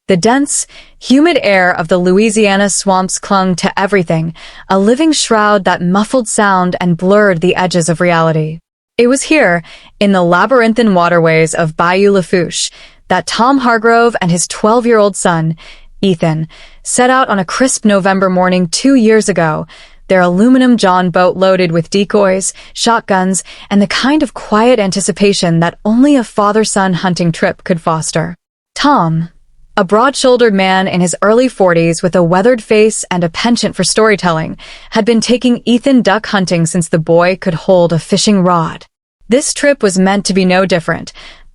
The dense, humid air of the Louisiana swamps clung to everything, a living shroud that muffled sound and blurred the edges of reality. It was here, in the labyrinthine waterways of Bayou Lafourche, that Tom Hargrove and his 12-year-old son, Ethan, set out on a crisp November morning 2 years ago, their aluminum John boat loaded with decoys, shotguns, and the kind of quiet anticipation that only a father-son hunting trip could foster. Tom, a broad-shouldered man in his early 40s with a weathered face and a penchant for storytelling, had been taking Ethan duck hunting since the boy could hold a fishing rod. This trip was meant to be no different,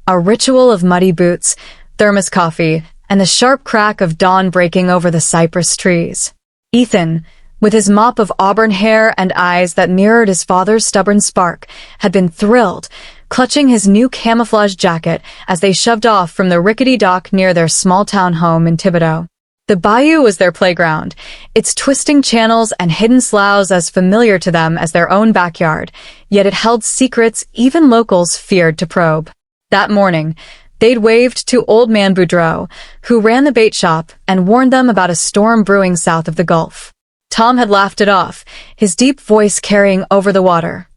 a ritual of muddy boots, thermos coffee, and the sharp crack of dawn breaking over the cypress trees. Ethan, with his mop of auburn hair and eyes that mirrored his father's stubborn spark, had been thrilled, clutching his new camouflage jacket as they shoved off from the rickety dock near their small-town home in Thibodaux. The bayou was their playground, its twisting channels and hidden sloughs as familiar to them as their own backyard, yet it held secrets even locals feared to probe. That morning, they'd waved to Old Man Boudreau, who ran the bait shop, and warned them about a storm brewing south of the Gulf. Tom had laughed it off, his deep voice carrying over the water.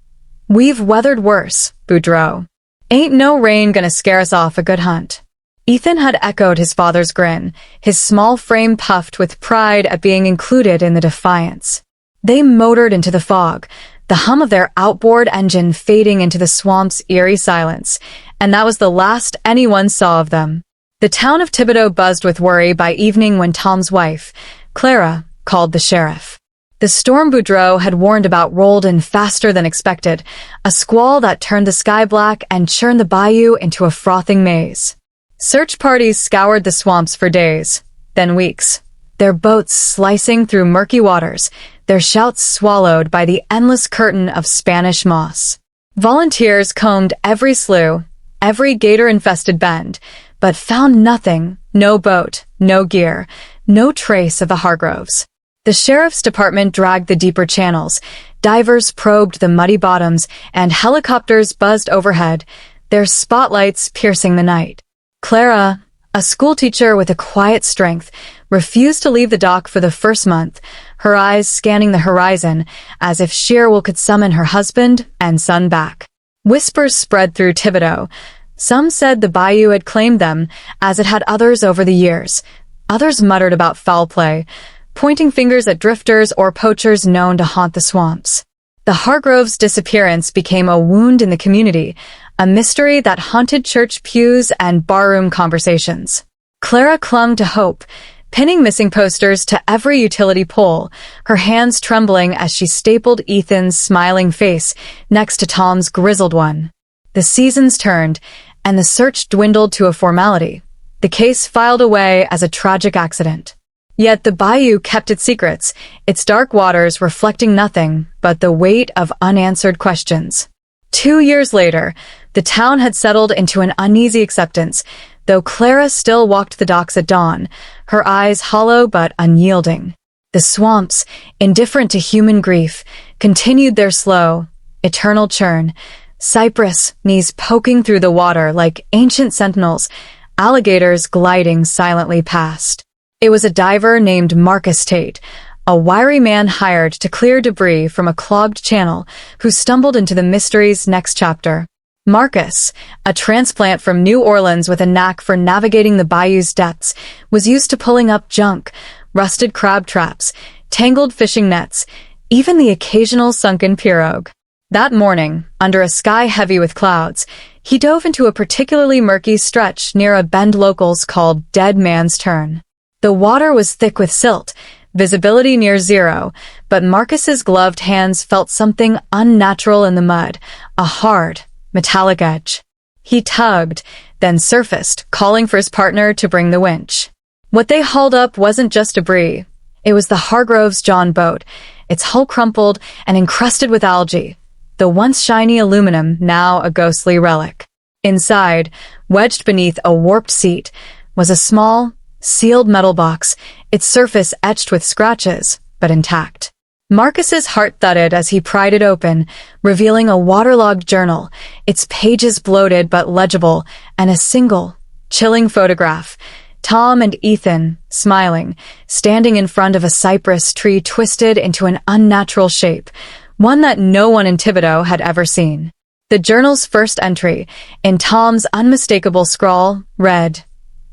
"We've weathered worse, Boudreau. Ain't no rain gonna scare us off a good hunt." Ethan had echoed his father's grin, his small frame puffed with pride at being included in the defiance. They motored into the fog, the hum of their outboard engine fading into the swamp's eerie silence, and that was the last anyone saw of them. The town of Thibodaux buzzed with worry by evening when Tom's wife, Clara, called the sheriff. The storm Boudreau had warned about rolled in faster than expected, a squall that turned the sky black and churned the bayou into a frothing maze. Search parties scoured the swamps for days, then weeks, their boats slicing through murky waters, their shouts swallowed by the endless curtain of Spanish moss. Volunteers combed every slough, every gator-infested bend, but found nothing, no boat, no gear, no trace of the Hargroves. The sheriff's department dragged the deeper channels, divers probed the muddy bottoms, and helicopters buzzed overhead, their spotlights piercing the night. Clara, a schoolteacher with a quiet strength, refused to leave the dock for the first month, her eyes scanning the horizon as if sheer will could summon her husband and son back. Whispers spread through Thibodaux. Some said the bayou had claimed them, as it had others over the years. Others muttered about foul play, pointing fingers at drifters or poachers known to haunt the swamps. The Hargroves' disappearance became a wound in the community, a mystery that haunted church pews and barroom conversations. Clara clung to hope, pinning missing posters to every utility pole, her hands trembling as she stapled Ethan's smiling face next to Tom's grizzled one. The seasons turned, and the search dwindled to a formality, the case filed away as a tragic accident. Yet the bayou kept its secrets, its dark waters reflecting nothing but the weight of unanswered questions. 2 years later, the town had settled into an uneasy acceptance, though Clara still walked the docks at dawn, her eyes hollow but unyielding. The swamps, indifferent to human grief, continued their slow, eternal churn, cypress knees poking through the water like ancient sentinels, alligators gliding silently past. It was a diver named Marcus Tate, a wiry man hired to clear debris from a clogged channel, who stumbled into the mystery's next chapter. Marcus, a transplant from New Orleans with a knack for navigating the bayou's depths, was used to pulling up junk, rusted crab traps, tangled fishing nets, even the occasional sunken pirogue. That morning, under a sky heavy with clouds, he dove into a particularly murky stretch near a bend locals called Dead Man's Turn. The water was thick with silt, visibility near zero, but Marcus's gloved hands felt something unnatural in the mud, a hard, metallic edge. He tugged, then surfaced, calling for his partner to bring the winch. What they hauled up wasn't just debris. It was the Hargroves' John boat, its hull crumpled and encrusted with algae, the once shiny aluminum now a ghostly relic. Inside, wedged beneath a warped seat, was a small, sealed metal box, its surface etched with scratches, but intact. Marcus's heart thudded as he pried it open, revealing a waterlogged journal, its pages bloated but legible, and a single, chilling photograph, Tom and Ethan, smiling, standing in front of a cypress tree twisted into an unnatural shape, one that no one in Thibodeau had ever seen. The journal's first entry, in Tom's unmistakable scrawl, read,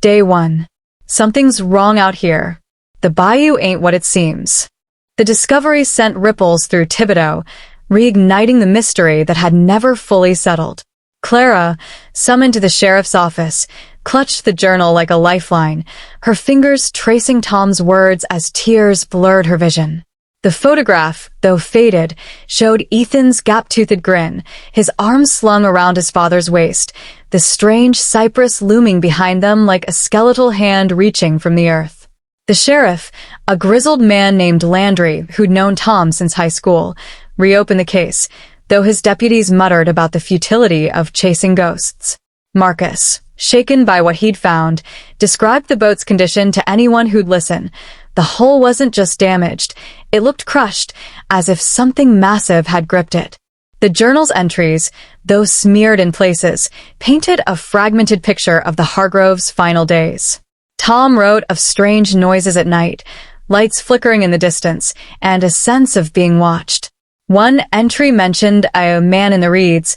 Day 1. Something's wrong out here. The bayou ain't what it seems. The discovery sent ripples through Thibodeau, reigniting the mystery that had never fully settled. Clara, summoned to the sheriff's office, clutched the journal like a lifeline, her fingers tracing Tom's words as tears blurred her vision. The photograph, though faded, showed Ethan's gap-toothed grin, his arms slung around his father's waist, the strange cypress looming behind them like a skeletal hand reaching from the earth. The sheriff, a grizzled man named Landry, who'd known Tom since high school, reopened the case, though his deputies muttered about the futility of chasing ghosts. Marcus, shaken by what he'd found, described the boat's condition to anyone who'd listen. The hull wasn't just damaged, it looked crushed, as if something massive had gripped it. The journal's entries, though smeared in places, painted a fragmented picture of the Hargroves' final days. Tom wrote of strange noises at night, lights flickering in the distance, and a sense of being watched. One entry mentioned a man in the reeds,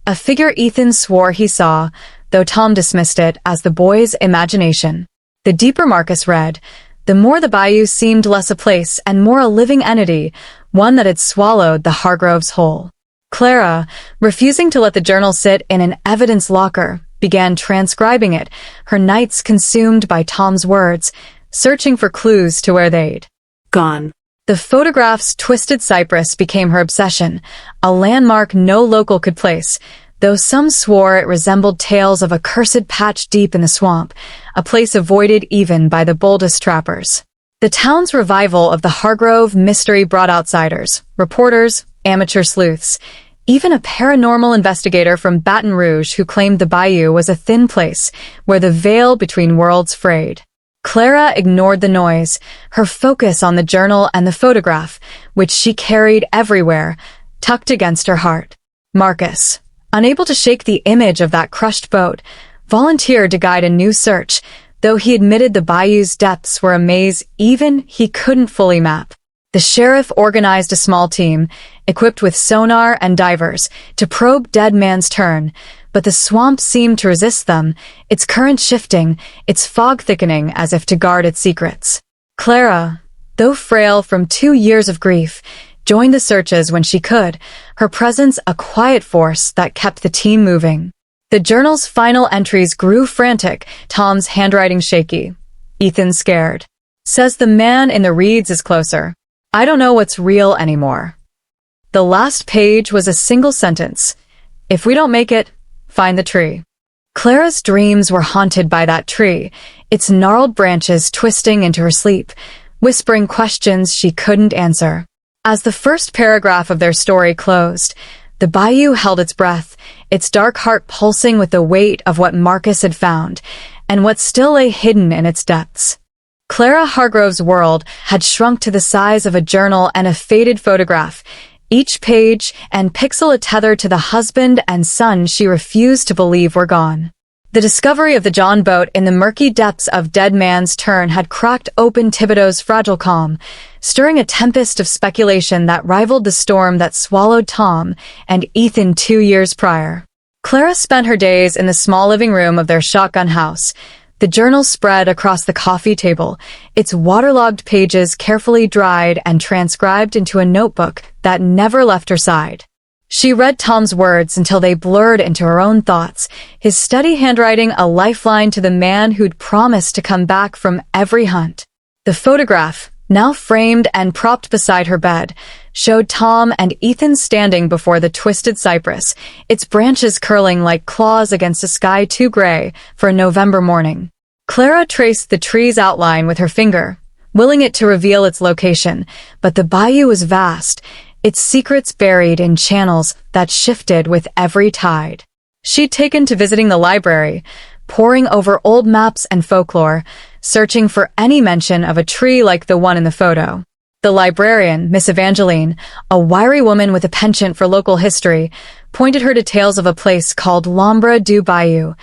a figure Ethan swore he saw, though Tom dismissed it as the boy's imagination. The deeper Marcus read, the more the bayou seemed less a place and more a living entity, one that had swallowed the Hargroves whole. Clara, refusing to let the journal sit in an evidence locker, began transcribing it, her nights consumed by Tom's words, searching for clues to where they'd gone. The photograph's twisted cypress became her obsession, a landmark no local could place, though some swore it resembled tales of a cursed patch deep in the swamp, a place avoided even by the boldest trappers. The town's revival of the Hargrove mystery brought outsiders, reporters, amateur sleuths, even a paranormal investigator from Baton Rouge who claimed the bayou was a thin place where the veil between worlds frayed. Clara ignored the noise, her focus on the journal and the photograph, which she carried everywhere, tucked against her heart. Marcus, unable to shake the image of that crushed boat, volunteered to guide a new search, though he admitted the bayou's depths were a maze even he couldn't fully map. The sheriff organized a small team, equipped with sonar and divers, to probe Dead Man's Turn, but the swamp seemed to resist them, its current shifting, its fog thickening as if to guard its secrets. Clara, though frail from 2 years of grief, joined the searches when she could, her presence a quiet force that kept the team moving. The journal's final entries grew frantic, Tom's handwriting shaky. Ethan scared. Says the man in the reeds is closer. I don't know what's real anymore. The last page was a single sentence. If we don't make it, find the tree. Clara's dreams were haunted by that tree, its gnarled branches twisting into her sleep, whispering questions she couldn't answer. As the first paragraph of their story closed, the bayou held its breath, its dark heart pulsing with the weight of what Marcus had found, and what still lay hidden in its depths. Clara Hargrove's world had shrunk to the size of a journal and a faded photograph, each page and pixel a tether to the husband and son she refused to believe were gone. The discovery of the John boat in the murky depths of Dead Man's Turn had cracked open Thibodeau's fragile calm, stirring a tempest of speculation that rivaled the storm that swallowed Tom and Ethan 2 years prior. Clara spent her days in the small living room of their shotgun house, the journal spread across the coffee table, its waterlogged pages carefully dried and transcribed into a notebook that never left her side. She read Tom's words until they blurred into her own thoughts, his steady handwriting a lifeline to the man who'd promised to come back from every hunt. The photograph, now framed and propped beside her bed, showed Tom and Ethan standing before the twisted cypress, its branches curling like claws against a sky too gray for a November morning. Clara traced the tree's outline with her finger, willing it to reveal its location, but the bayou was vast, its secrets buried in channels that shifted with every tide. She'd taken to visiting the library, poring over old maps and folklore, searching for any mention of a tree like the one in the photo. The librarian, Miss Evangeline, a wiry woman with a penchant for local history, pointed her to tales of a place called L'Ombre du Bayou,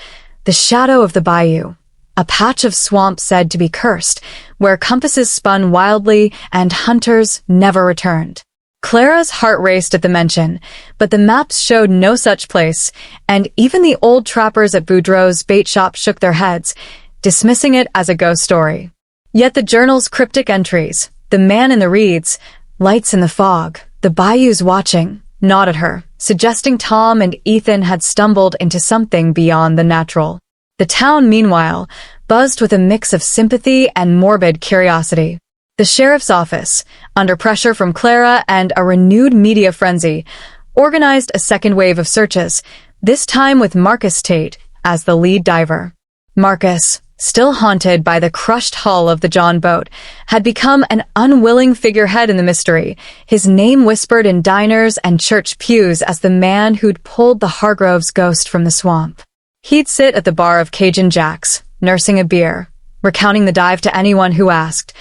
the shadow of the bayou, a patch of swamp said to be cursed, where compasses spun wildly and hunters never returned. Clara's heart raced at the mention, but the maps showed no such place, and even the old trappers at Boudreaux's bait shop shook their heads, dismissing it as a ghost story. Yet the journal's cryptic entries, the man in the reeds, lights in the fog, the bayous watching, nodded her, suggesting Tom and Ethan had stumbled into something beyond the natural. The town, meanwhile, buzzed with a mix of sympathy and morbid curiosity. The sheriff's office, under pressure from Clara and a renewed media frenzy, organized a second wave of searches, this time with Marcus Tate as the lead diver. Marcus, still haunted by the crushed hull of the John boat, had become an unwilling figurehead in the mystery, his name whispered in diners and church pews as the man who'd pulled the Hargroves ghost from the swamp. He'd sit at the bar of Cajun Jack's, nursing a beer, recounting the dive to anyone who asked.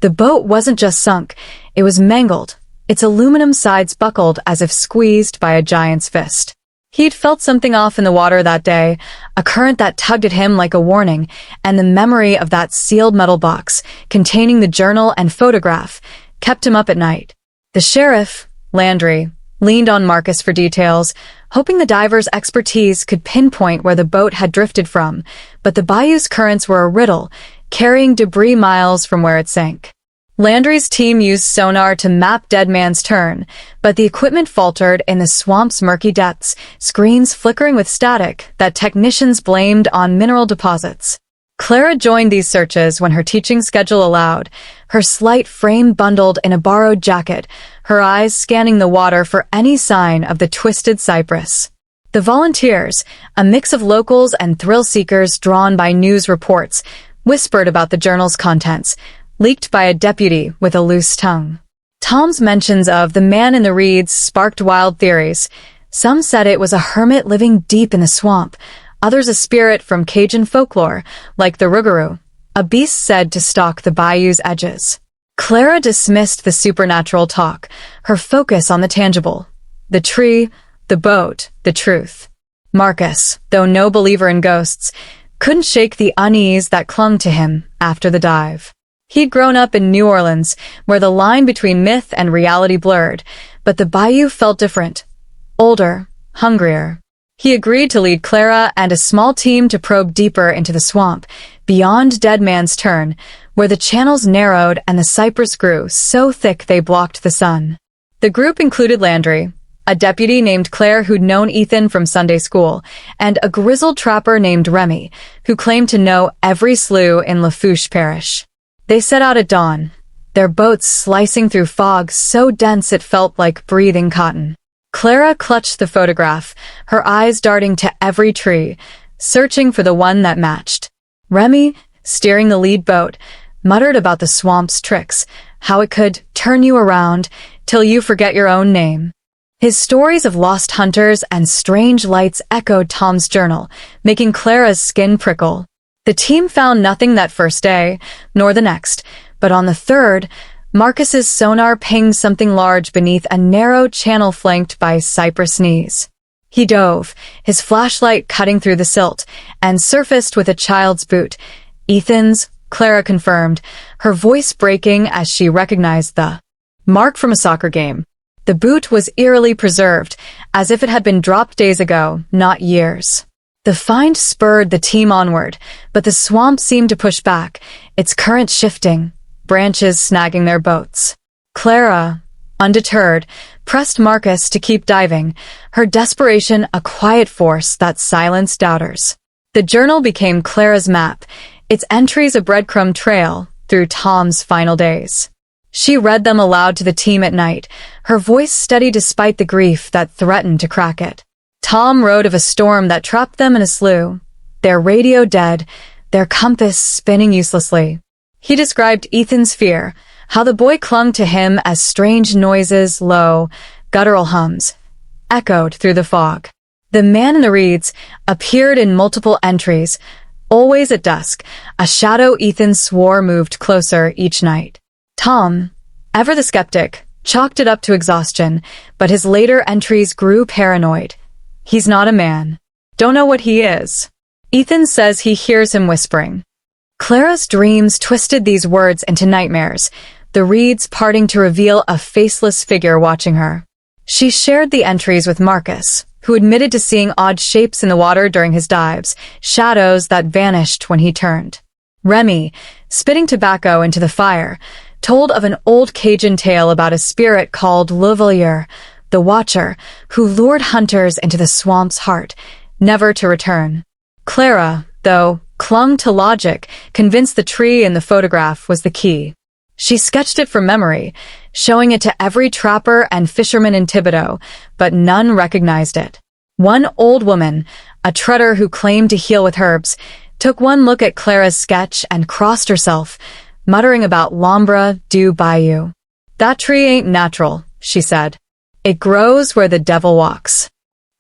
The boat wasn't just sunk, it was mangled, its aluminum sides buckled as if squeezed by a giant's fist. He'd felt something off in the water that day, a current that tugged at him like a warning, and the memory of that sealed metal box, containing the journal and photograph, kept him up at night. The sheriff, Landry, leaned on Marcus for details, hoping the diver's expertise could pinpoint where the boat had drifted from, but the bayou's currents were a riddle, carrying debris miles from where it sank. Landry's team used sonar to map Dead Man's Turn, but the equipment faltered in the swamp's murky depths, screens flickering with static that technicians blamed on mineral deposits. Clara joined these searches when her teaching schedule allowed, her slight frame bundled in a borrowed jacket, her eyes scanning the water for any sign of the twisted cypress. The volunteers, a mix of locals and thrill-seekers drawn by news reports, whispered about the journal's contents, leaked by a deputy with a loose tongue. Tom's mentions of the man in the reeds sparked wild theories. Some said it was a hermit living deep in the swamp, others a spirit from Cajun folklore, like the Rougarou, a beast said to stalk the bayou's edges. Clara dismissed the supernatural talk, her focus on the tangible. The tree, the boat, the truth. Marcus, though no believer in ghosts, couldn't shake the unease that clung to him after the dive. He'd grown up in New Orleans, where the line between myth and reality blurred, but the bayou felt different. Older, hungrier. He agreed to lead Clara and a small team to probe deeper into the swamp, beyond Dead Man's Turn, where the channels narrowed and the cypress grew so thick they blocked the sun. The group included Landry, a deputy named Claire who'd known Ethan from Sunday school, and a grizzled trapper named Remy, who claimed to know every slough in Lafourche Parish. They set out at dawn, their boats slicing through fog so dense it felt like breathing cotton. Clara clutched the photograph, her eyes darting to every tree, searching for the one that matched. Remy, steering the lead boat, muttered about the swamp's tricks, how it could turn you around till you forget your own name. His stories of lost hunters and strange lights echoed Tom's journal, making Clara's skin prickle. The team found nothing that first day, nor the next, but on the third, Marcus's sonar pinged something large beneath a narrow channel flanked by cypress knees. He dove, his flashlight cutting through the silt, and surfaced with a child's boot. Ethan's, Clara confirmed, her voice breaking as she recognized the mark from a soccer game. The boot was eerily preserved, as if it had been dropped days ago, not years. The find spurred the team onward, but the swamp seemed to push back, its current shifting, branches snagging their boats. Clara, undeterred, pressed Marcus to keep diving, her desperation a quiet force that silenced doubters. The journal became Clara's map, its entries a breadcrumb trail through Tom's final days. She read them aloud to the team at night, her voice steady despite the grief that threatened to crack it. Tom wrote of a storm that trapped them in a slough, their radio dead, their compass spinning uselessly. He described Ethan's fear, how the boy clung to him as strange noises, low, guttural hums, echoed through the fog. The man in the reeds appeared in multiple entries, always at dusk, a shadow Ethan swore moved closer each night. Tom, ever the skeptic, chalked it up to exhaustion, but his later entries grew paranoid. He's not a man. Don't know what he is. Ethan says he hears him whispering. Clara's dreams twisted these words into nightmares, the reeds parting to reveal a faceless figure watching her. She shared the entries with Marcus, who admitted to seeing odd shapes in the water during his dives, shadows that vanished when he turned. Remy, spitting tobacco into the fire, told of an old Cajun tale about a spirit called Le Veilleur, the Watcher, who lured hunters into the swamp's heart, never to return. Clara, though, clung to logic, convinced the tree in the photograph was the key. She sketched it from memory, showing it to every trapper and fisherman in Thibodeau, but none recognized it. One old woman, a treader who claimed to heal with herbs, took one look at Clara's sketch and crossed herself, muttering about l'ombre du bayou. "That tree ain't natural," she said. "It grows where the devil walks."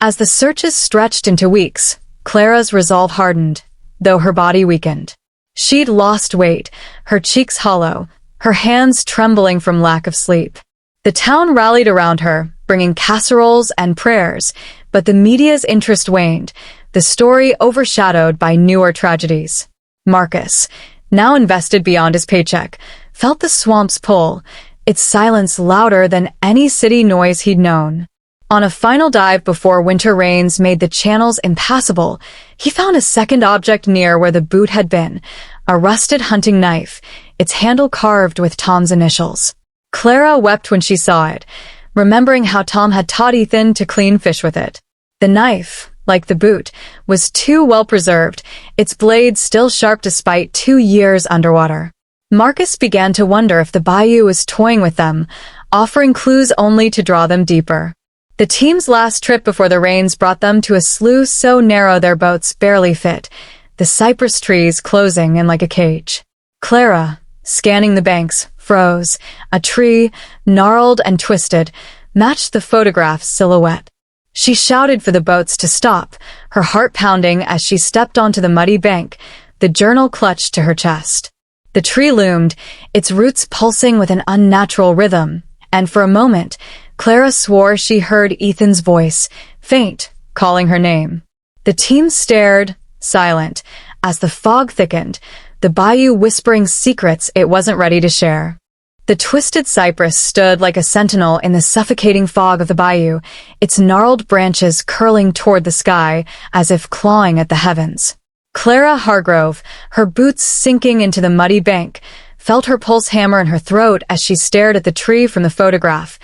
As the searches stretched into weeks, Clara's resolve hardened, though her body weakened. She'd lost weight, her cheeks hollow, her hands trembling from lack of sleep. The town rallied around her, bringing casseroles and prayers, but the media's interest waned, the story overshadowed by newer tragedies. Marcus, now invested beyond his paycheck, felt the swamp's pull, its silence louder than any city noise he'd known. On a final dive before winter rains made the channels impassable, he found a second object near where the boot had been, a rusted hunting knife, its handle carved with Tom's initials. Clara wept when she saw it, remembering how Tom had taught Ethan to clean fish with it. The knife, like the boot, was too well preserved, its blade still sharp despite 2 years underwater. Marcus began to wonder if the bayou was toying with them, offering clues only to draw them deeper. The team's last trip before the rains brought them to a slough so narrow their boats barely fit, the cypress trees closing in like a cage. Clara, scanning the banks, froze. A tree, gnarled and twisted, matched the photograph's silhouette. She shouted for the boats to stop, her heart pounding as she stepped onto the muddy bank, the journal clutched to her chest. The tree loomed, its roots pulsing with an unnatural rhythm, and for a moment, Clara swore she heard Ethan's voice, faint, calling her name. The team stared, silent, as the fog thickened, the bayou whispering secrets it wasn't ready to share. The twisted cypress stood like a sentinel in the suffocating fog of the bayou, its gnarled branches curling toward the sky as if clawing at the heavens. Clara Hargrove, her boots sinking into the muddy bank, felt her pulse hammer in her throat as she stared at the tree from the photograph,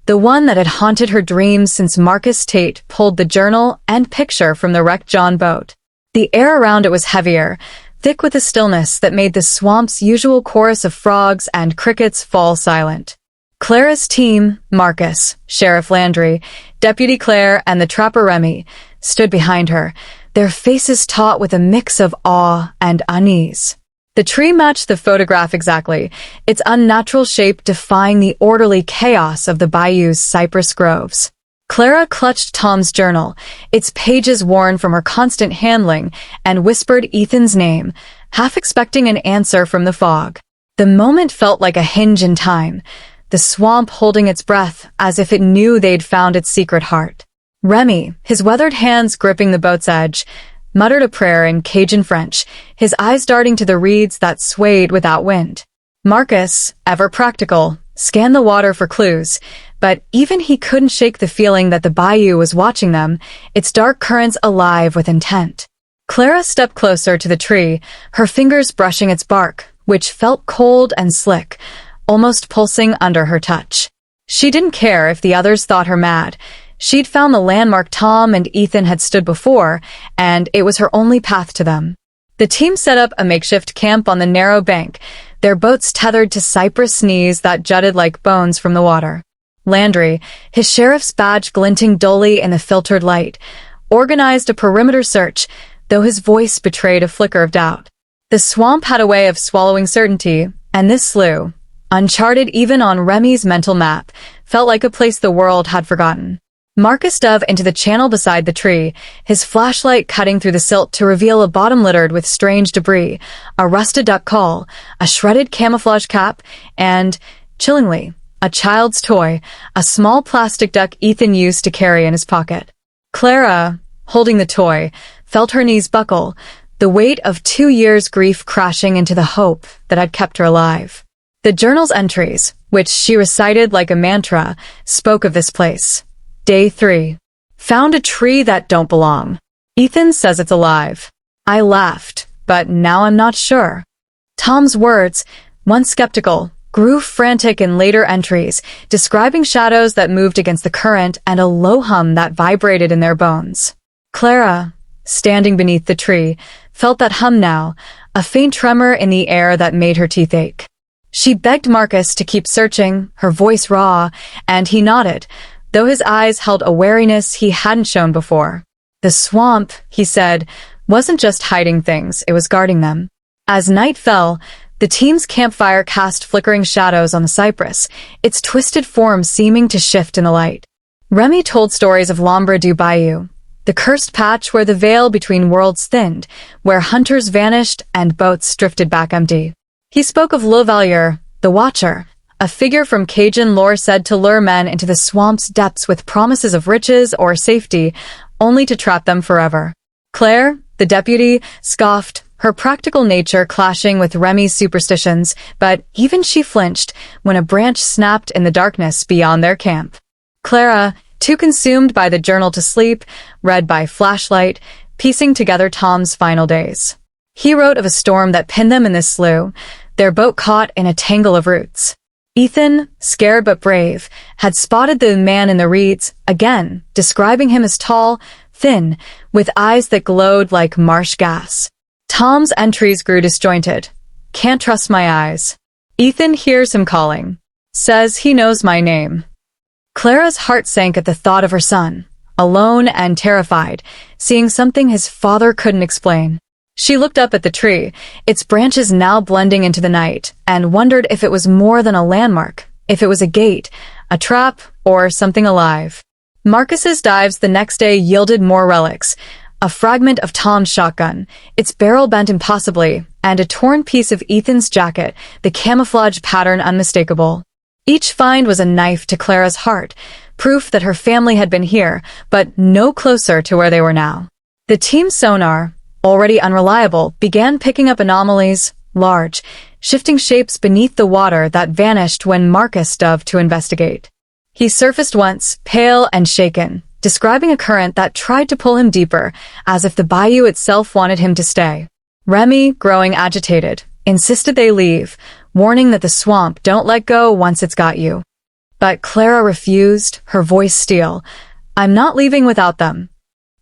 the one that had haunted her dreams since Marcus Tate pulled the journal and picture from the wrecked John boat. The air around it was heavier, thick with a stillness that made the swamp's usual chorus of frogs and crickets fall silent. Clara's team, Marcus, Sheriff Landry, Deputy Claire, and the trapper Remy, stood behind her, their faces taut with a mix of awe and unease. The tree matched the photograph exactly, its unnatural shape defying the orderly chaos of the bayou's cypress groves. Clara clutched Tom's journal, its pages worn from her constant handling, and whispered Ethan's name, half expecting an answer from the fog. The moment felt like a hinge in time, the swamp holding its breath as if it knew they'd found its secret heart. Remy, his weathered hands gripping the boat's edge, muttered a prayer in Cajun French, his eyes darting to the reeds that swayed without wind. Marcus, ever practical, scanned the water for clues, but even he couldn't shake the feeling that the bayou was watching them, its dark currents alive with intent. Clara stepped closer to the tree, her fingers brushing its bark, which felt cold and slick, almost pulsing under her touch. She didn't care if the others thought her mad. She'd found the landmark Tom and Ethan had stood before, and it was her only path to them. The team set up a makeshift camp on the narrow bank, their boats tethered to cypress knees that jutted like bones from the water. Landry, his sheriff's badge glinting dully in the filtered light, organized a perimeter search, though his voice betrayed a flicker of doubt. The swamp had a way of swallowing certainty, and this slough, uncharted even on Remy's mental map, felt like a place the world had forgotten. Marcus dove into the channel beside the tree, his flashlight cutting through the silt to reveal a bottom littered with strange debris, a rusted duck call, a shredded camouflage cap, and, chillingly, a child's toy, a small plastic duck Ethan used to carry in his pocket. Clara, holding the toy, felt her knees buckle, the weight of 2 years' grief crashing into the hope that had kept her alive. The journal's entries, which she recited like a mantra, spoke of this place. Day 3. Found a tree that don't belong. Ethan says it's alive. I laughed, but now I'm not sure. Tom's words, once skeptical, grew frantic in later entries, describing shadows that moved against the current and a low hum that vibrated in their bones. Clara, standing beneath the tree, felt that hum now, a faint tremor in the air that made her teeth ache. She begged Marcus to keep searching, her voice raw, and he nodded, though his eyes held a wariness he hadn't shown before. The swamp, he said, wasn't just hiding things, it was guarding them. As night fell, the team's campfire cast flickering shadows on the cypress, its twisted form seeming to shift in the light. Remy told stories of l'Ombre du Bayou, the cursed patch where the veil between worlds thinned, where hunters vanished and boats drifted back empty. He spoke of Levailleur, the Watcher, a figure from Cajun lore said to lure men into the swamp's depths with promises of riches or safety, only to trap them forever. Claire, the deputy, scoffed, her practical nature clashing with Remy's superstitions, but even she flinched when a branch snapped in the darkness beyond their camp. Clara, too consumed by the journal to sleep, read by flashlight, piecing together Tom's final days. He wrote of a storm that pinned them in this slough, their boat caught in a tangle of roots. Ethan, scared but brave, had spotted the man in the reeds, again, describing him as tall, thin, with eyes that glowed like marsh gas. Tom's entries grew disjointed. Can't trust my eyes. Ethan hears him calling. Says he knows my name. Clara's heart sank at the thought of her son, alone and terrified, seeing something his father couldn't explain. She looked up at the tree, its branches now blending into the night, and wondered if it was more than a landmark, if it was a gate, a trap, or something alive. Marcus's dives the next day yielded more relics, a fragment of Tom's shotgun, its barrel bent impossibly, and a torn piece of Ethan's jacket, the camouflage pattern unmistakable. Each find was a knife to Clara's heart, proof that her family had been here, but no closer to where they were now. The team's sonar, already unreliable, began picking up anomalies, large, shifting shapes beneath the water that vanished when Marcus dove to investigate. He surfaced once, pale and shaken, describing a current that tried to pull him deeper, as if the bayou itself wanted him to stay. Remy, growing agitated, insisted they leave, warning that the swamp don't let go once it's got you. But Clara refused, her voice steel. I'm not leaving without them.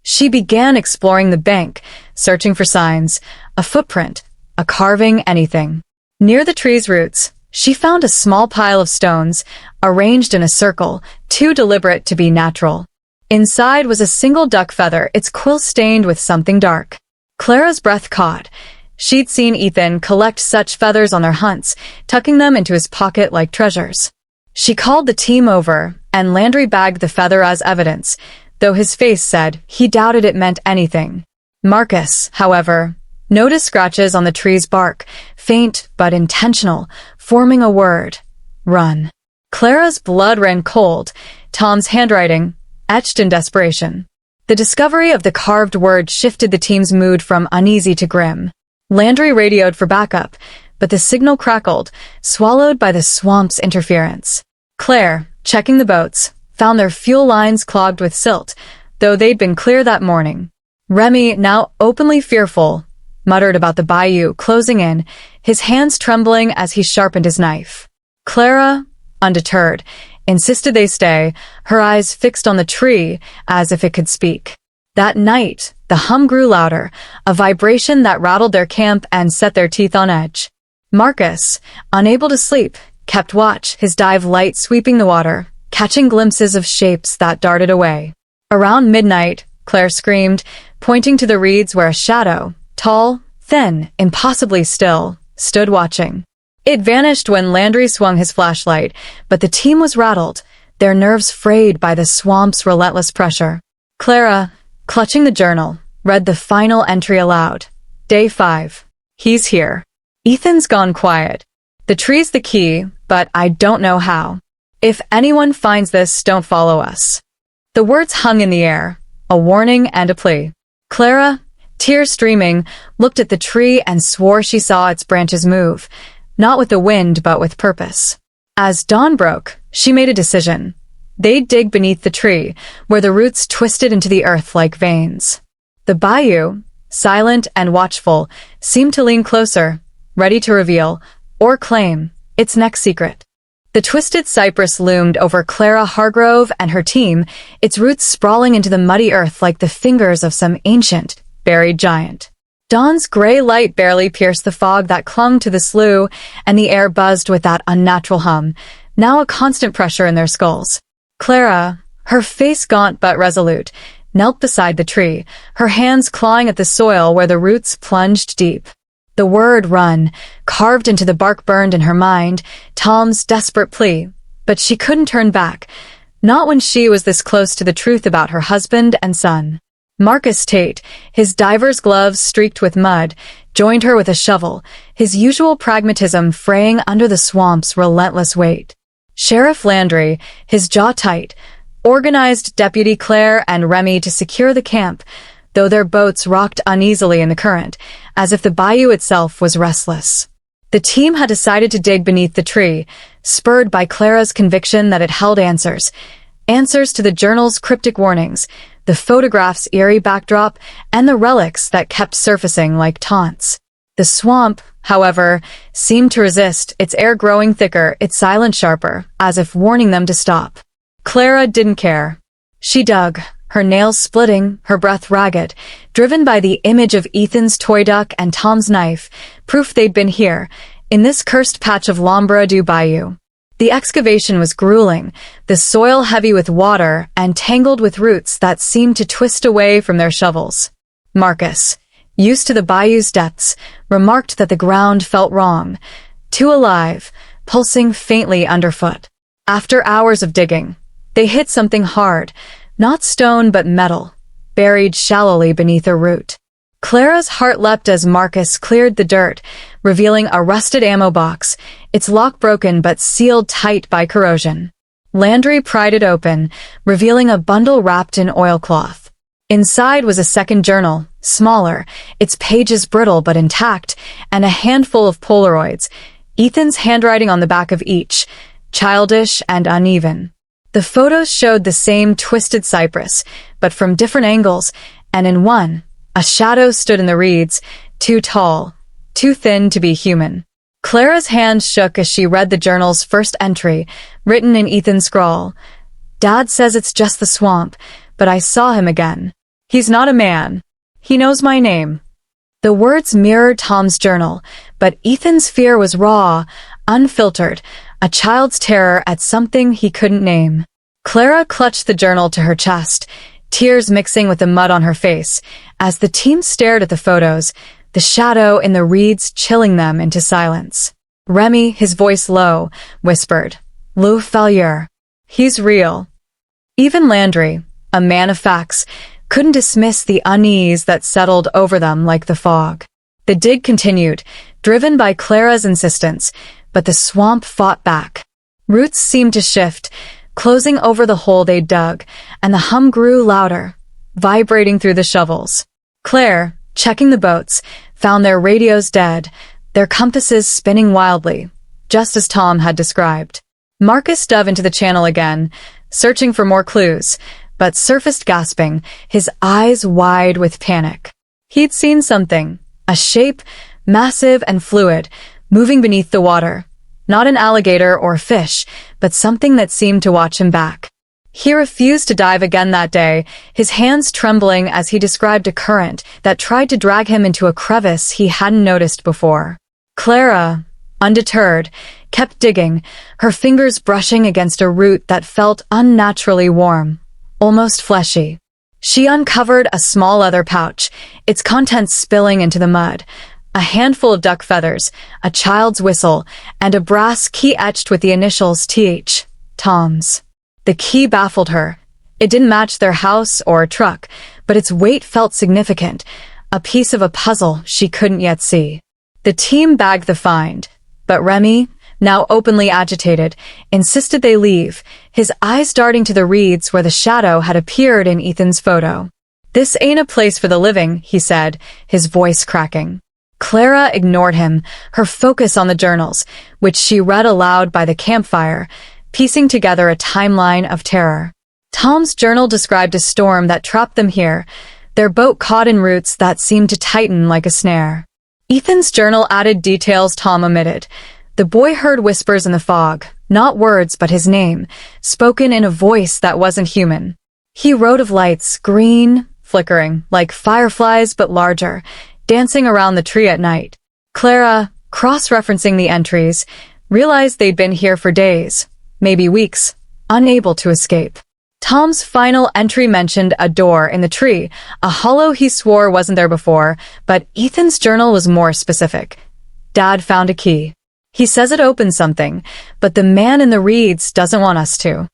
She began exploring the bank, searching for signs, a footprint, a carving, anything. Near the tree's roots, she found a small pile of stones, arranged in a circle, too deliberate to be natural. Inside was a single duck feather, its quill stained with something dark. Clara's breath caught. She'd seen Ethan collect such feathers on their hunts, tucking them into his pocket like treasures. She called the team over, and Landry bagged the feather as evidence, though his face said he doubted it meant anything. Marcus, however, noticed scratches on the tree's bark, faint but intentional, forming a word. Run. Clara's blood ran cold, Tom's handwriting, etched in desperation. The discovery of the carved word shifted the team's mood from uneasy to grim. Landry radioed for backup, but the signal crackled, swallowed by the swamp's interference. Claire, checking the boats, found their fuel lines clogged with silt, though they'd been clear that morning. Remy, now openly fearful, muttered about the bayou closing in, his hands trembling as he sharpened his knife. Clara, undeterred, insisted they stay, her eyes fixed on the tree as if it could speak. That night, the hum grew louder, a vibration that rattled their camp and set their teeth on edge. Marcus, unable to sleep, kept watch, his dive light sweeping the water, catching glimpses of shapes that darted away. Around midnight, Claire screamed, pointing to the reeds where a shadow, tall, thin, impossibly still, stood watching. It vanished when Landry swung his flashlight, but the team was rattled, their nerves frayed by the swamp's relentless pressure. Clara, clutching the journal, read the final entry aloud. Day 5. He's here. Ethan's gone quiet. The tree's the key, but I don't know how. If anyone finds this, don't follow us. The words hung in the air, a warning and a plea. Clara, Tears streaming, looked at the tree and swore she saw its branches move, not with the wind but with purpose. As dawn broke, she made a decision. They'd dig beneath the tree, where the roots twisted into the earth like veins. The bayou, silent and watchful, seemed to lean closer, ready to reveal, or claim, its next secret. The twisted cypress loomed over Clara Hargrove and her team, its roots sprawling into the muddy earth like the fingers of some ancient, buried giant. Dawn's gray light barely pierced the fog that clung to the slough, and the air buzzed with that unnatural hum, now a constant pressure in their skulls. Clara, her face gaunt but resolute, knelt beside the tree, her hands clawing at the soil where the roots plunged deep. The word run, carved into the bark, burned in her mind, Tom's desperate plea. But she couldn't turn back, not when she was this close to the truth about her husband and son. Marcus Tate, his diver's gloves streaked with mud, joined her with a shovel, his usual pragmatism fraying under the swamp's relentless weight. Sheriff Landry, his jaw tight, organized Deputy Claire and Remy to secure the camp, though their boats rocked uneasily in the current, as if the bayou itself was restless. The team had decided to dig beneath the tree, spurred by Clara's conviction that it held answers. Answers to the journal's cryptic warnings, the photograph's eerie backdrop, and the relics that kept surfacing like taunts. The swamp, however, seemed to resist, its air growing thicker, its silence sharper, as if warning them to stop. Clara didn't care. She dug, her nails splitting, her breath ragged, driven by the image of Ethan's toy duck and Tom's knife, proof they'd been here, in this cursed patch of l'ombre du bayou. The excavation was grueling, the soil heavy with water and tangled with roots that seemed to twist away from their shovels. Marcus, used to the bayou's depths, remarked that the ground felt wrong, too alive, pulsing faintly underfoot. After hours of digging, they hit something hard, not stone but metal, buried shallowly beneath a root. Clara's heart leapt as Marcus cleared the dirt, revealing a rusted ammo box, its lock broken but sealed tight by corrosion. Landry pried it open, revealing a bundle wrapped in oilcloth. Inside was a second journal, smaller, its pages brittle but intact, and a handful of Polaroids, Ethan's handwriting on the back of each, childish and uneven. The photos showed the same twisted cypress, but from different angles, and in one, a shadow stood in the reeds, too tall, too thin to be human. Clara's hand shook as she read the journal's first entry, written in Ethan's scrawl. Dad says it's just the swamp, but I saw him again. He's not a man. He knows my name. The words mirrored Tom's journal, but Ethan's fear was raw, unfiltered, a child's terror at something he couldn't name. Clara clutched the journal to her chest, tears mixing with the mud on her face, as the team stared at the photos, the shadow in the reeds chilling them into silence. Remy, his voice low, whispered, "Le Failure. He's real." Even Landry, a man of facts, couldn't dismiss the unease that settled over them like the fog. The dig continued, driven by Clara's insistence, but the swamp fought back. Roots seemed to shift, closing over the hole they'd dug, and the hum grew louder, vibrating through the shovels. Claire, checking the boats, found their radios dead, their compasses spinning wildly, just as Tom had described. Marcus dove into the channel again, searching for more clues, but surfaced gasping, his eyes wide with panic. He'd seen something, a shape, massive and fluid, moving beneath the water. Not an alligator or fish, but something that seemed to watch him back. He refused to dive again that day, his hands trembling as he described a current that tried to drag him into a crevice he hadn't noticed before. Clara, undeterred, kept digging, her fingers brushing against a root that felt unnaturally warm, almost fleshy. She uncovered a small leather pouch, its contents spilling into the mud. A handful of duck feathers, a child's whistle, and a brass key etched with the initials TH, Tom's. The key baffled her. It didn't match their house or truck, but its weight felt significant, a piece of a puzzle she couldn't yet see. The team bagged the find, but Remy, now openly agitated, insisted they leave, his eyes darting to the reeds where the shadow had appeared in Ethan's photo. "This ain't a place for the living," he said, his voice cracking. Clara ignored him, her focus on the journals, which she read aloud by the campfire, piecing together a timeline of terror. Tom's journal described a storm that trapped them here, their boat caught in roots that seemed to tighten like a snare. Ethan's journal added details Tom omitted. The boy heard whispers in the fog, not words but his name, spoken in a voice that wasn't human. He wrote of lights, green, flickering, like fireflies but larger, dancing around the tree at night. Clara, cross-referencing the entries, realized they'd been here for days, maybe weeks, unable to escape. Tom's final entry mentioned a door in the tree, a hollow he swore wasn't there before, but Ethan's journal was more specific. Dad found a key. He says it opens something, but the man in the reeds doesn't want us to.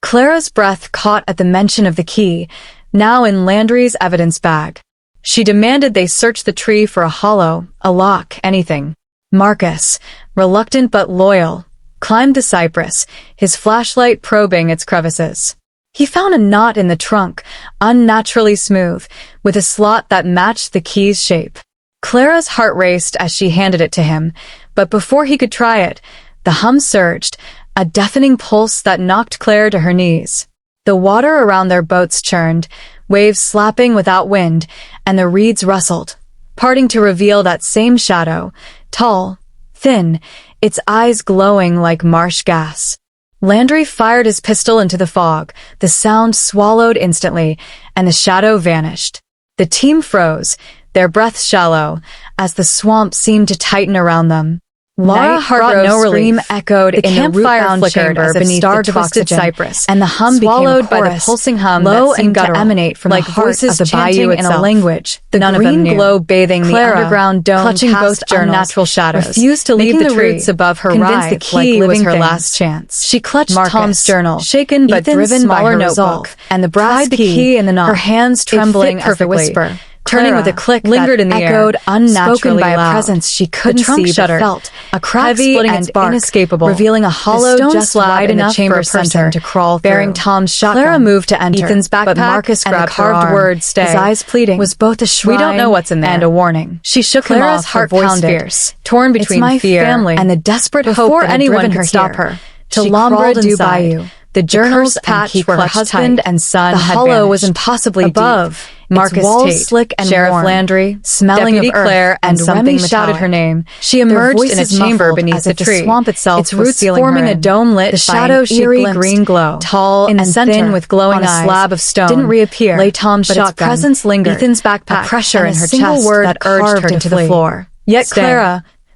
Clara's breath caught at the mention of the key, now in Landry's evidence bag. She demanded they search the tree for a hollow, a lock, anything. Marcus, reluctant but loyal, climbed the cypress, his flashlight probing its crevices. He found a knot in the trunk, unnaturally smooth, with a slot that matched the key's shape. Clara's heart raced as she handed it to him, but before he could try it, the hum surged, a deafening pulse that knocked Claire to her knees. The water around their boats churned, waves slapping without wind, and the reeds rustled, parting to reveal that same shadow, tall, thin, its eyes glowing like marsh gas. Landry fired his pistol into the fog, the sound swallowed instantly, and the shadow vanished. The team froze, their breaths shallow, as the swamp seemed to tighten around them. Laura Hargrove's scream echoed in the campfire chamber beneath the twisted cypress, and the hum swallowed by the pulsing hum that seemed to emanate from the heart of the bayou in a language none of them knew. The green glow bathing the underground dome, clutching both unnatural shadows, refused to leave the roots above her, convinced the key was her last chance. She clutched Tom's journal, shaken but driven by her resolve, and the brass key in the knot, her hands trembling as the whisper, turning with a click lingered in the air, unnaturally by a presence she couldn't see but felt, a crack splitting its bark, inescapable, revealing a hollow just wide enough for a person to crawl through. Bearing Tom's shotgun, Clara moved to enter, Ethan's backpack, but Marcus grabbed the carved word "stay," his eyes pleading, was both a shrine "we don't know what's in there" and a warning. She shook Clara's heart, voice fierce, torn between fear and the desperate hope that anyone could stop her. To Lombra du Bayou, the journals patch where her husband and son had vanished. The hollow was impossibly above. Marcus Tate, slick and Sheriff warm, Landry, smelling Deputy of earth, Claire, and something shouted her name. She emerged in a chamber beneath the tree, swamp itself, its roots forming a dome lit the shadow by an eerie green glow. Tall in the center, thin with glowing eyes, on a slab of stone, didn't reappear. Lay Tom's shotgun. Its presence lingered. Ethan's backpack, a pressure in her chest word that urged her into the floor. Yet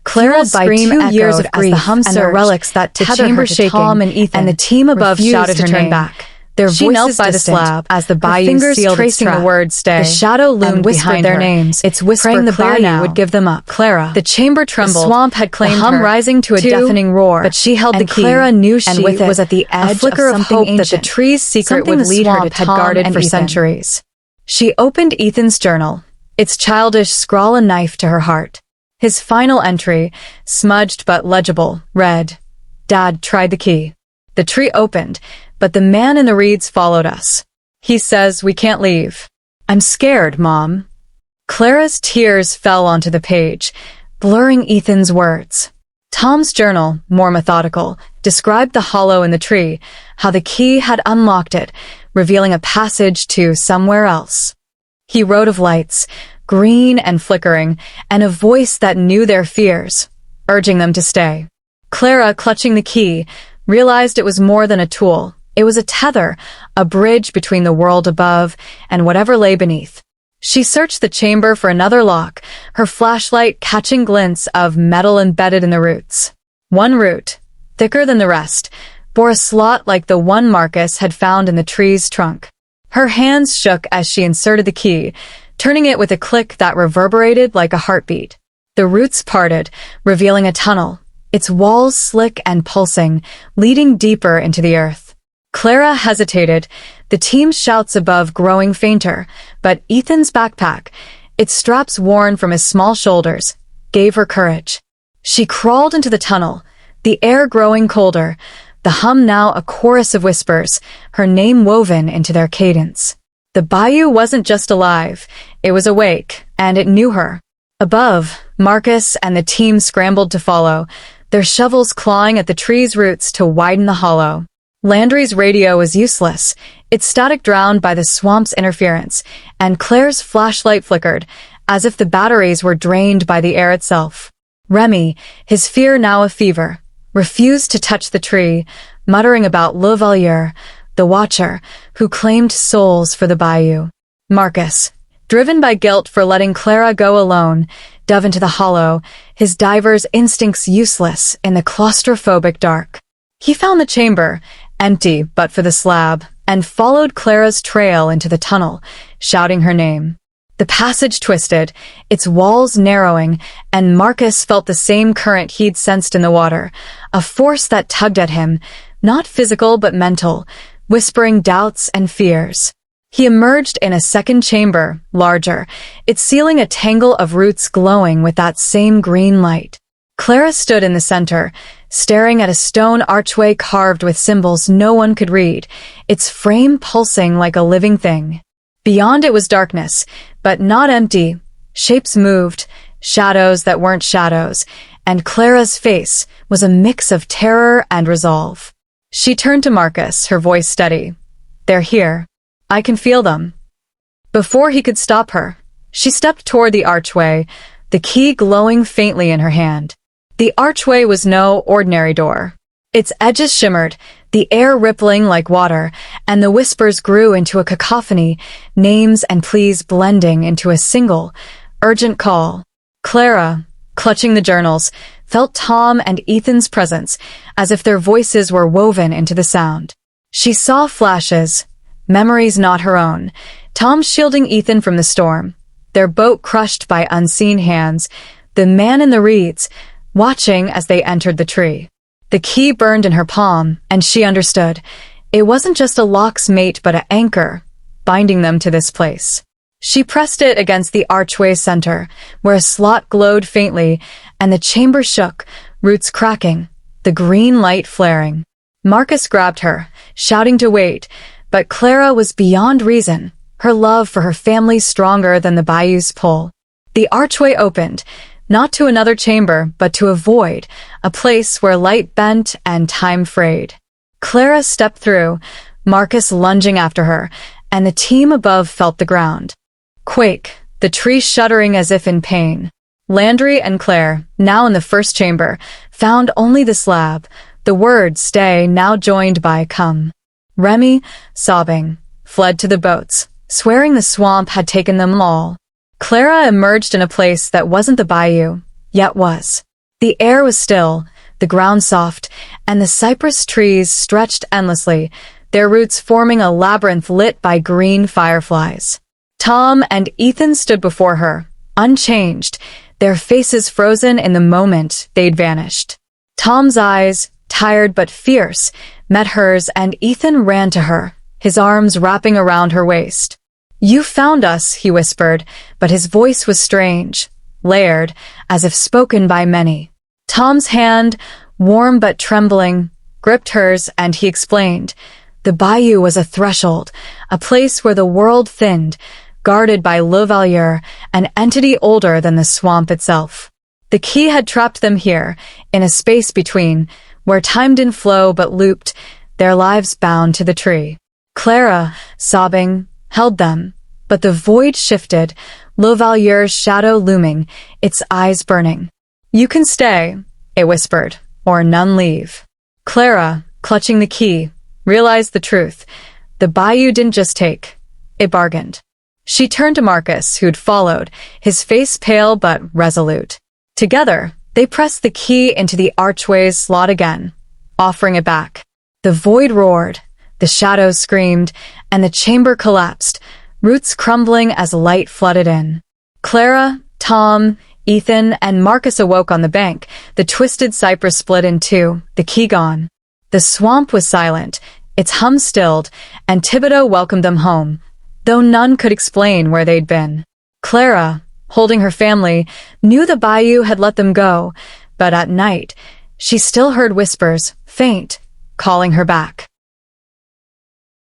Clara's scream echoed as the hum surged, and the relics that tethered her to Tom and Ethan, and the team above shouted her name back. Their voices by the slab as the bayou sealed tracing the word "stay." The shadow loomed behind their names. Its whisper the bayou would give them up. Clara. The chamber trembled. The swamp had claimed the hum her, rising to a deafening roar. But she held the key. Clara knew she was at the edge, a flicker of hope that the tree's secret would lead her to Tom had guarded for centuries. She opened Ethan's journal, its childish scrawl a knife to her heart. His final entry, smudged but legible, read, "Dad tried the key. The tree opened, but the man in the reeds followed us. He says we can't leave. I'm scared, Mom." Clara's tears fell onto the page, blurring Ethan's words. Tom's journal, more methodical, described the hollow in the tree, how the key had unlocked it, revealing a passage to somewhere else. He wrote of lights, green and flickering, and a voice that knew their fears, urging them to stay. Clara, clutching the key, realized it was more than a tool. It was a tether, a bridge between the world above and whatever lay beneath. She searched the chamber for another lock, her flashlight catching glints of metal embedded in the roots. One root, thicker than the rest, bore a slot like the one Marcus had found in the tree's trunk. Her hands shook as she inserted the key, turning it with a click that reverberated like a heartbeat. The roots parted, revealing a tunnel, its walls slick and pulsing, leading deeper into the earth. Clara hesitated, the team's shouts above growing fainter, but Ethan's backpack, its straps worn from his small shoulders, gave her courage. She crawled into the tunnel, the air growing colder, the hum now a chorus of whispers, her name woven into their cadence. The bayou wasn't just alive, it was awake, and it knew her. Above, Marcus and the team scrambled to follow, their shovels clawing at the tree's roots to widen the hollow. Landry's radio was useless, its static drowned by the swamp's interference, and Claire's flashlight flickered, as if the batteries were drained by the air itself. Remy, his fear now a fever, refused to touch the tree, muttering about Le Vallier, the Watcher, who claimed souls for the bayou. Marcus, driven by guilt for letting Clara go alone, dove into the hollow, his diver's instincts useless in the claustrophobic dark. He found the chamber, empty but for the slab, and followed Clara's trail into the tunnel, shouting her name. The passage twisted, its walls narrowing, and Marcus felt the same current he'd sensed in the water, a force that tugged at him, not physical but mental, whispering doubts and fears. He emerged in a second chamber, larger, its ceiling a tangle of roots glowing with that same green light. Clara stood in the center, staring at a stone archway carved with symbols no one could read, its frame pulsing like a living thing. Beyond it was darkness, but not empty. Shapes moved, shadows that weren't shadows, and Clara's face was a mix of terror and resolve. She turned to Marcus, her voice steady. "They're here. I can feel them." Before he could stop her, she stepped toward the archway, the key glowing faintly in her hand. The archway was no ordinary door. Its edges shimmered, the air rippling like water, and the whispers grew into a cacophony, names and pleas blending into a single, urgent call. Clara, clutching the journals, felt Tom and Ethan's presence, as if their voices were woven into the sound. She saw flashes, memories not her own, Tom shielding Ethan from the storm, their boat crushed by unseen hands, the man in the reeds, watching as they entered the tree. The key burned in her palm, and she understood. It wasn't just a lock's mate but an anchor, binding them to this place. She pressed it against the archway's center, where a slot glowed faintly, and the chamber shook, roots cracking, the green light flaring. Marcus grabbed her, shouting to wait, but Clara was beyond reason, her love for her family stronger than the bayou's pull. The archway opened, not to another chamber, but to a void, a place where light bent and time frayed. Clara stepped through, Marcus lunging after her, and the team above felt the ground quake, the tree shuddering as if in pain. Landry and Claire, now in the first chamber, found only the slab, the word "stay" now joined by "come." Remy, sobbing, fled to the boats, swearing the swamp had taken them all. Clara emerged in a place that wasn't the bayou, yet was. The air was still, the ground soft, and the cypress trees stretched endlessly, their roots forming a labyrinth lit by green fireflies. Tom and Ethan stood before her, unchanged, their faces frozen in the moment they'd vanished. Tom's eyes, tired but fierce, met hers, and Ethan ran to her, his arms wrapping around her waist. "You found us," he whispered, but his voice was strange, layered, as if spoken by many. Tom's hand, warm but trembling, gripped hers, and he explained. The bayou was a threshold, a place where the world thinned, guarded by Le Vallier, an entity older than the swamp itself. The key had trapped them here, in a space between, where time didn't flow but looped, their lives bound to the tree. Clara, sobbing, held them, but the void shifted, Le Vallier's shadow looming, its eyes burning. "You can stay," it whispered, "or none leave." Clara, clutching the key, realized the truth. The bayou didn't just take, it bargained. She turned to Marcus, who'd followed, his face pale but resolute. Together, they pressed the key into the archway's slot again, offering it back. The void roared, the shadows screamed, and the chamber collapsed, roots crumbling as light flooded in. Clara, Tom, Ethan, and Marcus awoke on the bank, the twisted cypress split in two, the key gone. The swamp was silent, its hum stilled, and Thibodeau welcomed them home, though none could explain where they'd been. Clara, holding her family, knew the bayou had let them go, but at night, she still heard whispers, faint, calling her back.